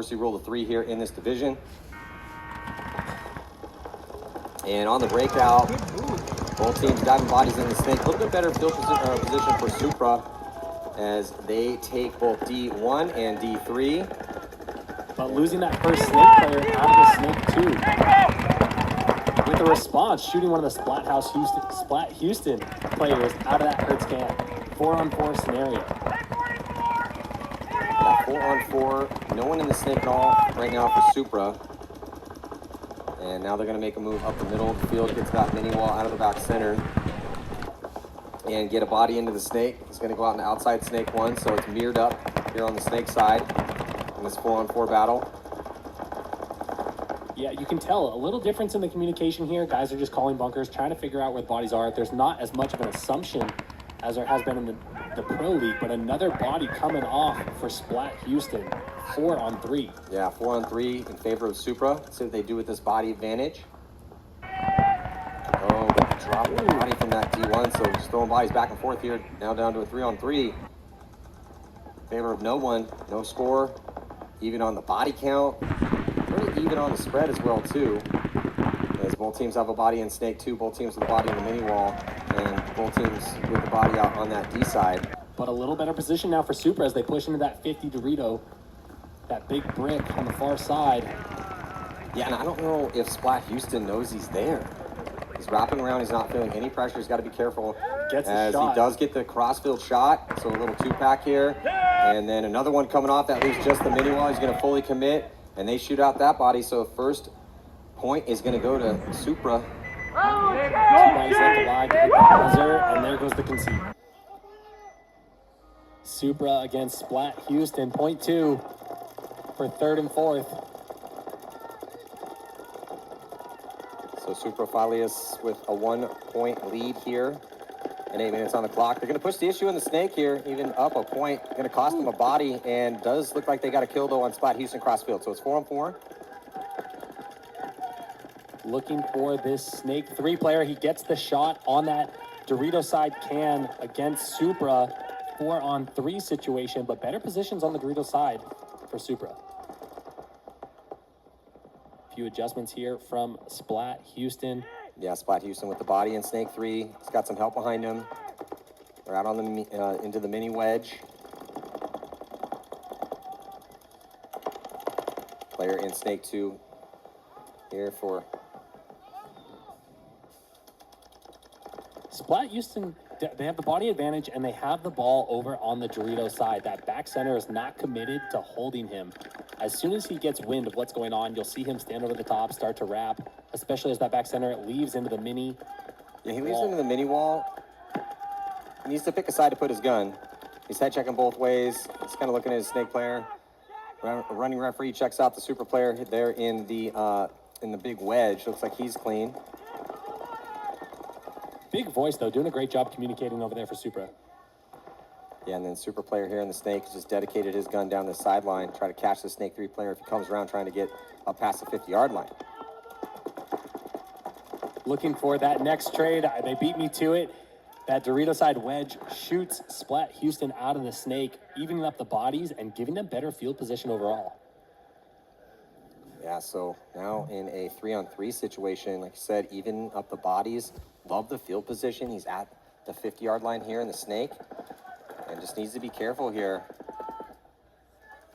University rule of 3 here in this division. And on the breakout, both teams diving bodies in the snake. A little bit better field position for Supra as they take both D1 and D3. But losing that first snake player out of the snake too. With a response, shooting one of the Splat Houston players out of that hurt scan. 4-on-4 scenario. Yeah, 4-on-4. No one in the snake at all right now for Supra. And now they're going to make a move up the middle of the field, gets that mini wall out of the back center, and get a body into the snake. It's going to go out in the outside snake 1, so it's mirrored up here on the snake side in this 4-on-4 battle. Yeah, you can tell a little difference in the communication here. Guys are just calling bunkers, trying to figure out where the bodies are. There's not as much of an assumption as there has been in the Pro League, but another body coming off for Splat Houston. 4-on-3. Yeah, 4-on-3 in favor of Supra. Let's see what they do with this body advantage. Oh, they dropped the body from that D1, so just throwing bodies back and forth here. Now down to a 3-on-3. In favor of no one. No score. Even on the body count. Pretty even on the spread as well, too. As both teams have a body in snake 2, both teams with a body in the mini wall, and both teams with the body out on that D side. But a little better position now for Supra as they push into that 50 Dorito. That big brick on the far side. Yeah, and I don't know if Splat Houston knows he's there. He's wrapping around, he's not feeling any pressure, he's got to be careful. Gets a as shot. He does get the crossfield shot, so a little 2-pack here. And then another one coming off, that leaves just the mini wall, he's going to fully commit, and they shoot out that body, so first point is going to go to Supra. 2 bodies left alive to hit the buzzer, and there goes the concede. Supra against Splat Houston, point 2. For 3rd and 4th. So Supra FILIUS with a 1-point lead here. And 8 minutes on the clock. They're going to push the issue in the snake here, even up a point. Going to cost them a body, and does look like they got a kill, though, on Splat Houston crossfield. So it's 4-on-4. Looking for this snake 3 player. He gets the shot on that Dorito side can against Supra. 4-on-3 situation, but better positions on the Dorito side for Supra. Few adjustments here from Splat Houston. Yeah, Splat Houston with the body in snake 3. He's got some help behind him. They're out on the into the mini wedge. Player in snake 2 here for Splat Houston. They have the body advantage, and they have the ball over on the Dorito side. That back center is not committed to holding him. As soon as he gets wind of what's going on, you'll see him stand over the top, start to wrap, especially as that back center leaves into the mini. Yeah, he leaves into the mini wall. He needs to pick a side to put his gun. He's head checking both ways. He's kind of looking at his snake player. Running referee checks out the Super player there in the big wedge. Looks like he's clean. Big voice, though, doing a great job communicating over there for Supra. Yeah, and then Super player here in the snake just dedicated his gun down the sideline, try to catch the snake 3 player if he comes around trying to get up past the 50-yard line. Looking for that next trade. They beat me to it. That Dorito side wedge shoots Splat Houston out of the snake, evening up the bodies and giving them better field position overall. Yeah, so now in a 3-on-3 situation, like I said, even up the bodies. Love the field position. He's at the 50-yard line here in the snake. And just needs to be careful here.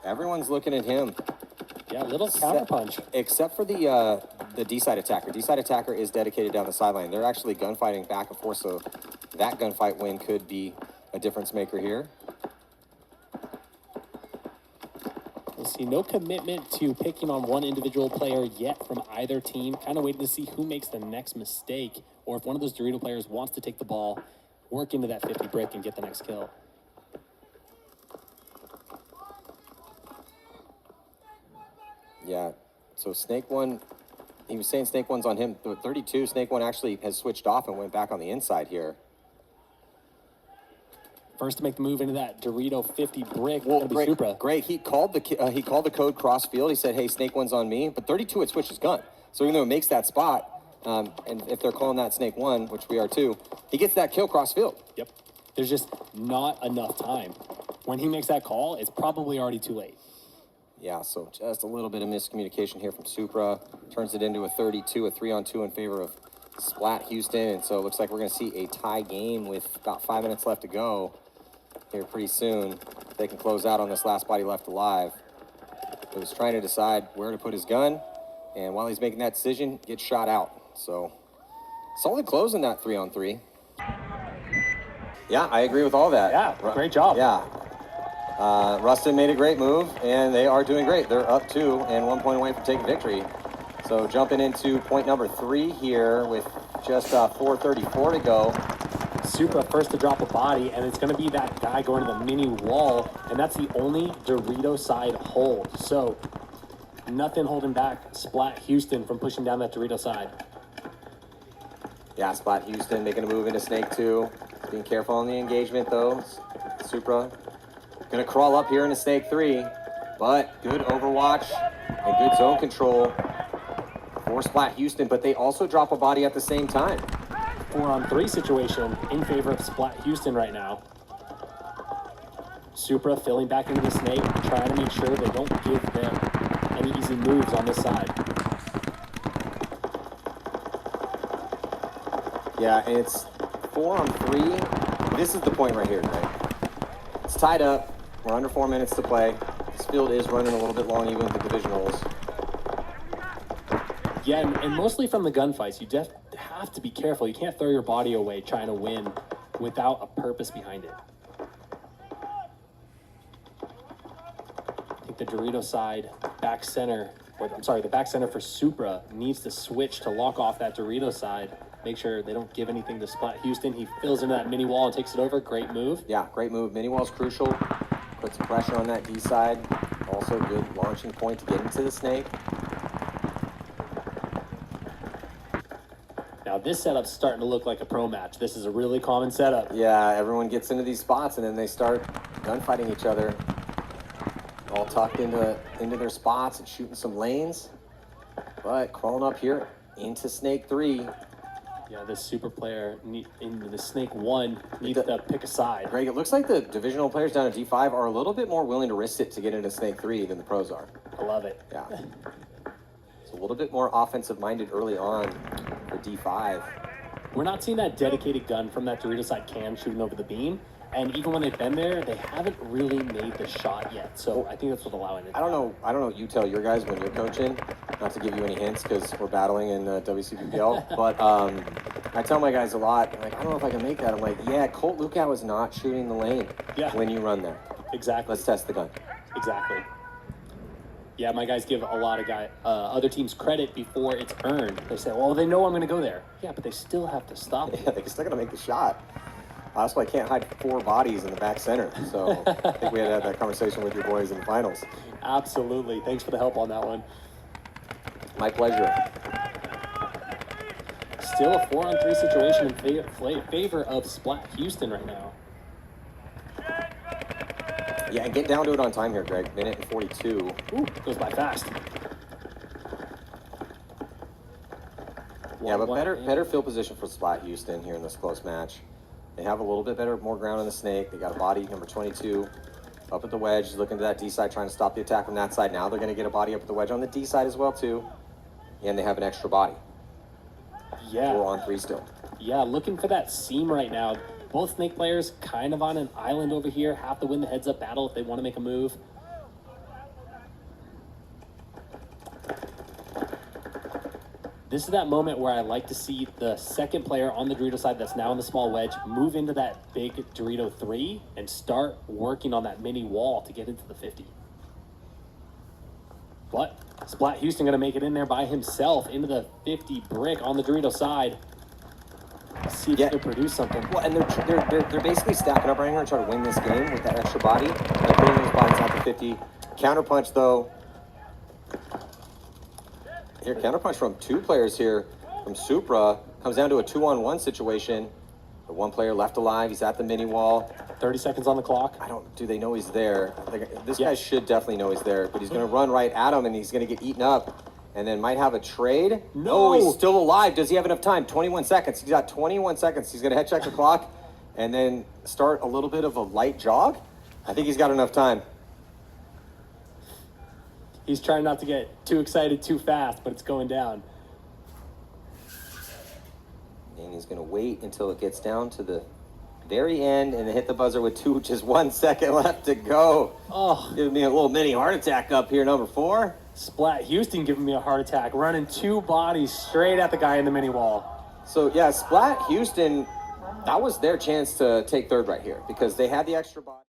Everyone's looking at him. Yeah, a little counterpunch. Except for the D-side attacker. D-side attacker is dedicated down the sideline. They're actually gunfighting back and forth, so that gunfight win could be a difference maker here. We'll see no commitment to picking on one individual player yet from either team. Kind of waiting to see who makes the next mistake, or if one of those Dorito players wants to take the ball, work into that 50 brick and get the next kill. Yeah, so Snake 1, he was saying Snake 1's on him. The 32, Snake 1 actually has switched off and went back on the inside here. First to make the move into that Dorito 50 brick. Well, great, Supra. great. He called the code cross field. He said, "Hey, Snake 1's on me." But 32 had switched his gun, so even though it makes that spot, and if they're calling that Snake 1, which we are too, he gets that kill cross field. Yep. There's just not enough time. When he makes that call, it's probably already too late. Yeah, so just a little bit of miscommunication here from Supra. Turns it into a 32, a 3-on-2 in favor of Splat Houston. And so it looks like we're going to see a tie game with about 5 minutes left to go here pretty soon. If they can close out on this last body left alive. He was trying to decide where to put his gun. And while he's making that decision, gets shot out. So solid close in that 3-on-3. Yeah, I agree with all that. Yeah, great job. Yeah. Rustin made a great move, and they are doing great. They're up 2 and 1 point away from taking victory. So jumping into point number 3 here with just 4:34 to go. Supra first to drop a body, and it's going to be that guy going to the mini wall, and that's the only Dorito side hold. So nothing holding back Splat Houston from pushing down that Dorito side. Yeah, Splat Houston making a move into Snake 2. Being careful on the engagement, though. Supra going to crawl up here into Snake 3, but good overwatch and good zone control for Splat Houston, but they also drop a body at the same time. 4-on-3 situation in favor of Splat Houston right now. Supra filling back into the Snake, trying to make sure they don't give them any easy moves on this side. Yeah, and it's 4-on-3. This is the point right here, right? It's tied up. We're under 4 minutes to play. This field is running a little bit long, even with the divisionals. Yeah, and mostly from the gunfights, you just have to be careful. You can't throw your body away trying to win without a purpose behind it. I think the Dorito side back center, or I'm sorry, the back center for Supra needs to switch to lock off that Dorito side. Make sure they don't give anything to Splat Houston. He fills into that mini wall and takes it over. Great move. Yeah, great move. Mini wall's crucial. Put some pressure on that D side. Also a good launching point to get into the Snake. Now this setup's starting to look like a pro match. This is a really common setup. Yeah, everyone gets into these spots and then they start gunfighting each other. All tucked into their spots and shooting some lanes. But crawling up here into Snake 3. Yeah, this super player in the Snake 1 needs to pick a side. Greg, it looks like the divisional players down at D5 are a little bit more willing to risk it to get into Snake 3 than the pros are. I love it. Yeah. It's a little bit more offensive-minded early on for D5. We're not seeing that dedicated gun from that Dorito side cam shooting over the beam. And even when they've been there, they haven't really made the shot yet. So I think that's what's allowing it. I don't know what you tell your guys when you're coaching, not to give you any hints because we're battling in WCPPL, but I tell my guys a lot, like, I don't know if I can make that. I'm like, yeah, Colt Lukow is not shooting the lane when you run there. Exactly. Let's test the gun. Exactly. Yeah, my guys give a lot of other teams credit before it's earned. They say, well, they know I'm going to go there. Yeah, but they still have to stop it. Yeah, they're still going to make the shot. That's why I can't hide 4 bodies in the back center. So I think we had to have that conversation with your boys in the finals. Absolutely. Thanks for the help on that one. My pleasure. Still a 4-on-3 situation in favor of Splat Houston right now. Yeah, and get down to it on time here, Greg. Minute and 42. Ooh, goes by fast. Yeah, but better field position for Splat Houston here in this close match. They have a little bit more ground on the Snake. They got a body, number 22, up at the wedge. He's looking to that D side, trying to stop the attack from that side. Now they're going to get a body up at the wedge on the D side as well, too. And they have an extra body. Yeah. 4-on-3 still. Yeah, looking for that seam right now. Both Snake players kind of on an island over here. Have to win the heads-up battle if they want to make a move. This is that moment where I like to see the second player on the Dorito side that's now in the small wedge move into that big Dorito 3 and start working on that mini wall to get into the 50. But Splat Houston going to make it in there by himself into the 50 brick on the Dorito side. Let's see if they can produce something. Well, and they're basically stacking up right here and trying to win this game with that extra body. They're putting those bodies out to 50. Counterpunch, though. Here, counterpunch from 2 players here from Supra. Comes down to a 2-on-1 situation. The 1 player left alive. He's at the mini wall. 30 seconds on the clock. Do they know he's there? This guy should definitely know he's there, but he's going to run right at him and he's going to get eaten up and then might have a trade. No, he's still alive. Does he have enough time? 21 seconds. He's got 21 seconds. He's going to head check the clock and then start a little bit of a light jog. I think he's got enough time. He's trying not to get too excited too fast, but it's going down. And he's going to wait until it gets down to the very end and then hit the buzzer with just 1 second left to go. Oh, Giving me a little mini heart attack up here, number 4. Splat Houston giving me a heart attack, running 2 bodies straight at the guy in the mini wall. So, yeah, Splat Houston, that was their chance to take third right here because they had the extra body.